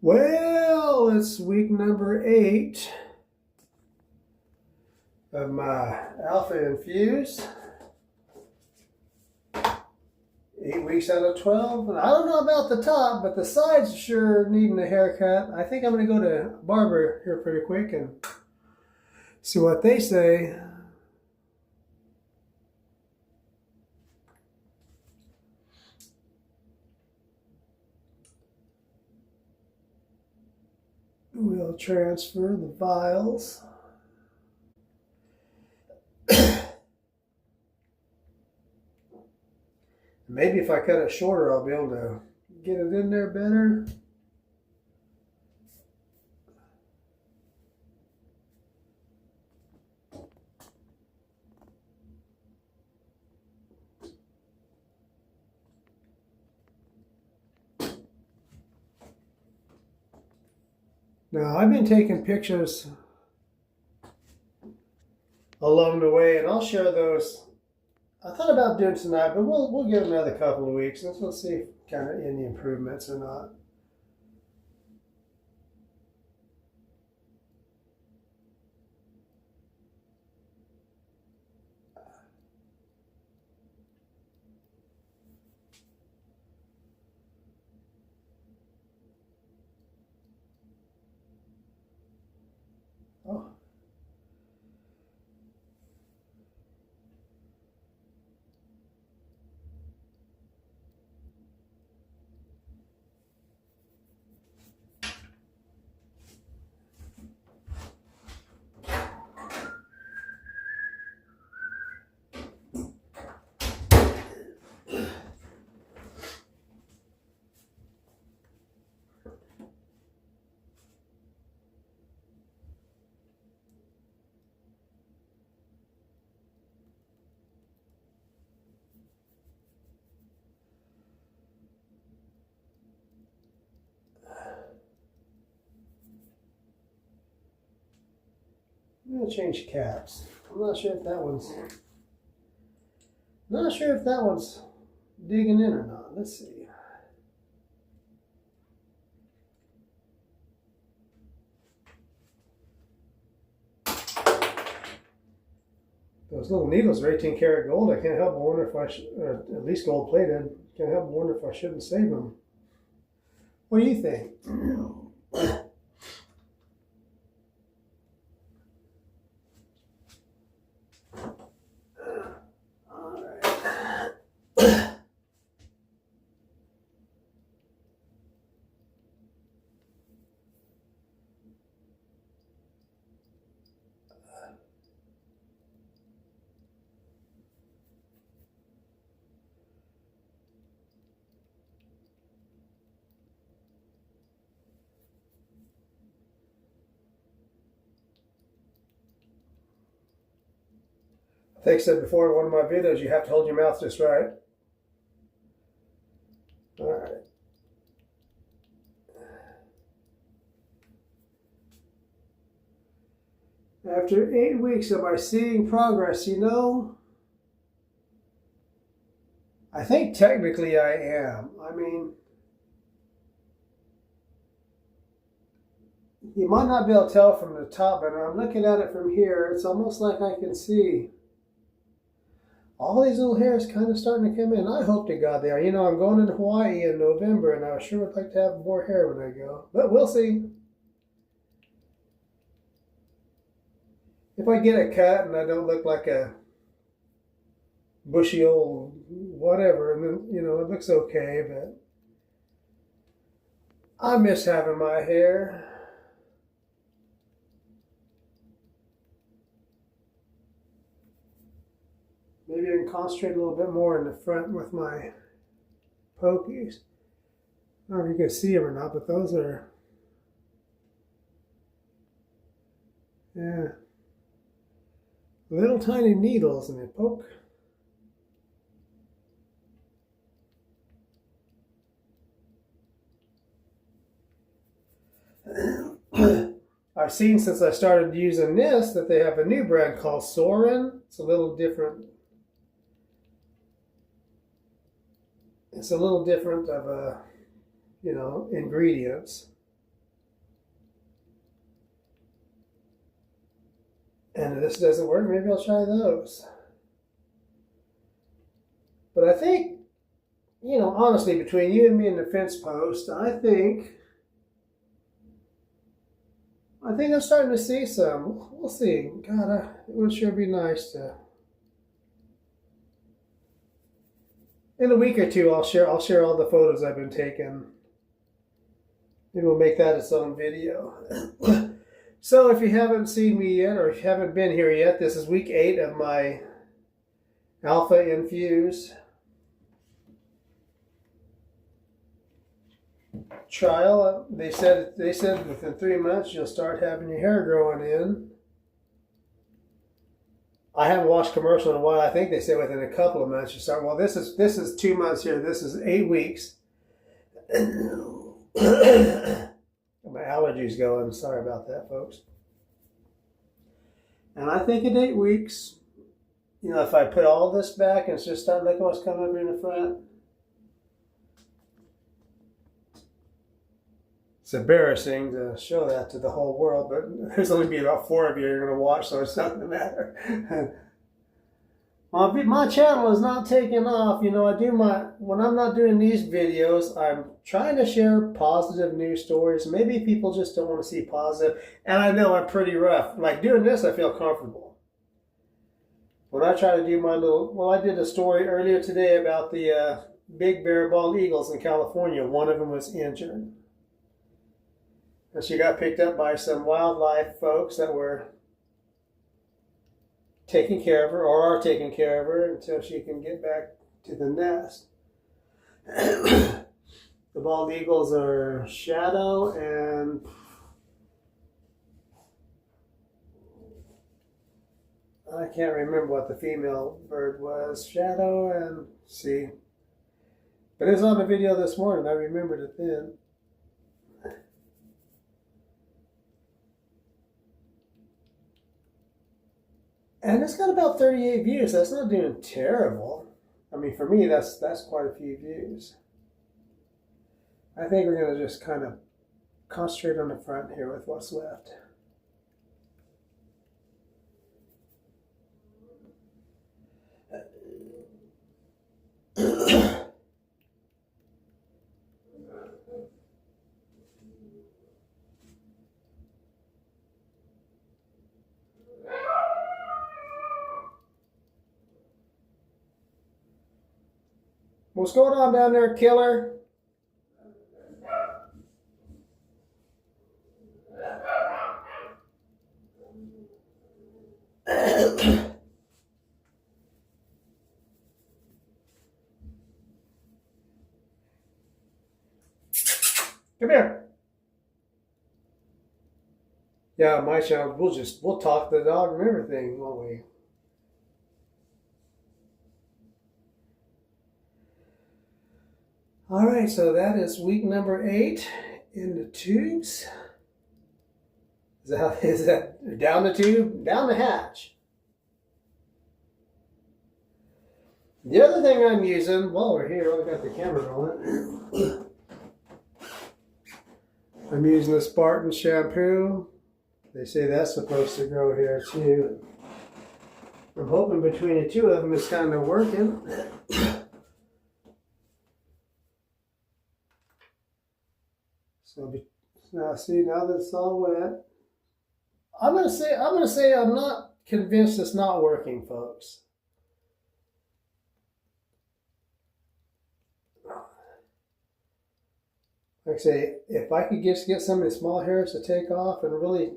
Well, it's week number 8 of my Alpha Infuse. 8 weeks out of 12. And I don't know about the top, but the sides sure needing a haircut. I think I'm going to go to a barber here pretty quick and see what they say. We'll transfer the vials. Maybe if I cut it shorter, I'll be able to get it in there better. Now, I've been taking pictures along the way, and I'll share those. I thought about doing tonight, but we'll give it another couple of weeks. Let's see if kind of any improvements or not. Oh. I'm gonna change caps. I'm not sure if that one's digging in or not. Let's see. Those little needles are 18 karat gold. I can't help but wonder if I should, or at least gold plated. Can't help but wonder if I shouldn't save them. What do you think? I think I said before in one of my videos, you have to hold your mouth just right. All right. After 8 weeks, am I seeing progress? You know, I think technically I am. I mean, you might not be able to tell from the top, but I'm looking at it from here. It's almost like I can see all these little hairs kind of starting to come in. I hope to God they are. You know, I'm going to Hawaii in November, and I sure would like to have more hair when I go. But we'll see. If I get it cut and I don't look like a bushy old whatever, and then, you know, it looks okay, but I miss having my hair. Maybe I can concentrate a little bit more in the front with my pokies. I don't know if you can see them or not, but those are, yeah, little tiny needles, and they poke. I've seen since I started using this that they have a new brand called Soren. It's a little different. It's a little different of ingredients. And if this doesn't work, maybe I'll try those. But I think, you know, honestly, between you and me and the fence post, I think I'm starting to see some. We'll see. God, it would sure be nice to. In a week or two, I'll share all the photos I've been taking. Maybe we'll make that its own video. So if you haven't seen me yet, or if you haven't been here yet, this is week 8 of my Alpha Infuse trial. They said within 3 months you'll start having your hair growing in. I haven't watched commercial in a while. I think they say within a couple of months you start. Well, this is 2 months here. This is 8 weeks. My allergies going. Sorry about that, folks. And I think in 8 weeks, you know, if I put all this back and just start looking what's coming up in the front. It's embarrassing to show that to the whole world, but there's only be about 4 of you who are going to watch, so it's not going to matter. My channel is not taking off. You know, when I'm not doing these videos, I'm trying to share positive news stories. Maybe people just don't want to see positive, and I know I'm pretty rough. Like doing this, I feel comfortable. When I try to do I did a story earlier today about the big bear bald eagles in California. One of them was injured. And she got picked up by some wildlife folks that were taking care of her, or are taking care of her, until she can get back to the nest. The bald eagles are Shadow and I can't remember what the female bird was. Shadow and see. But it was on the video this morning. I remembered it then. And it's got about 38 views. That's not doing terrible. I mean, for me, that's quite a few views. I think we're going to just kind of concentrate on the front here with what's left. What's going on down there, killer? Come here. Yeah, my channel, we'll talk to the dog and everything, won't we? All right, so that is week number 8 in the tubes. Is that down the tube, down the hatch? The other thing I'm using, while we're here, we got the camera rolling. I'm using the Spartan shampoo. They say that's supposed to grow here too. I'm hoping between the two of them it's kind of working. So now see, now that it's all wet, I'm gonna say I'm not convinced it's not working, folks. Like I say, if I could just get some of the small hairs to take off and really,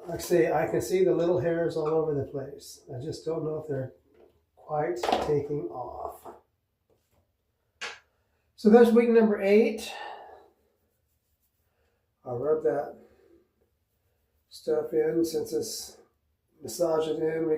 like I say, I can see the little hairs all over the place. I just don't know if they're quite taking off. So that's week number 8. I'll rub that stuff in since it's massage it in. We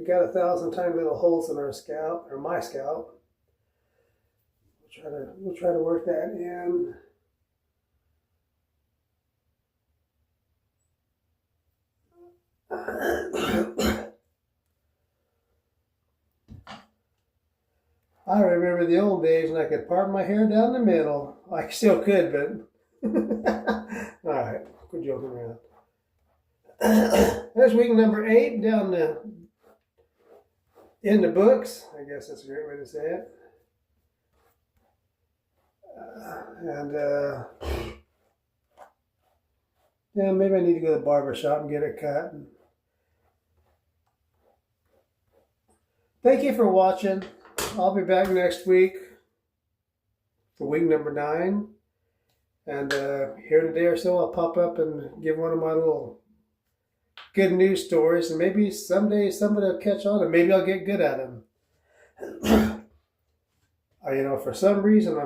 got 1,000 tiny little holes in our scalp, or my scalp. We'll try to work that in. I remember the old days when I could part my hair down the middle. I still could, but all right, quit joking around. There's week number 8 down in the books. I guess that's a great way to say it. Yeah, maybe I need to go to the barber shop and get it cut. Thank you for watching. I'll be back next week for week number 9. And here in a day or so, I'll pop up and give one of my little good news stories. And maybe someday somebody will catch on and maybe I'll get good at them. For some reason,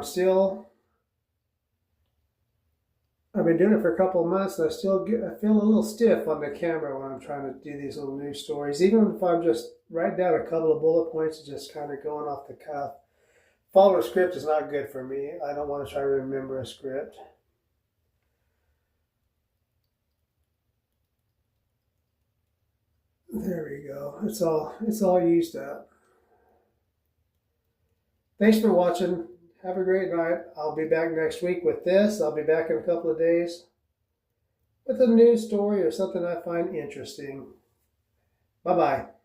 I've been doing it for a couple of months, and I feel a little stiff on the camera when I'm trying to do these little news stories. Even if I'm just writing down a couple of bullet points and just kind of going off the cuff. Following a script is not good for me. I don't want to try to remember a script. There we go. It's all used up. Thanks for watching. Have a great night. I'll be back next week with this. I'll be back in a couple of days with a news story or something I find interesting. Bye-bye.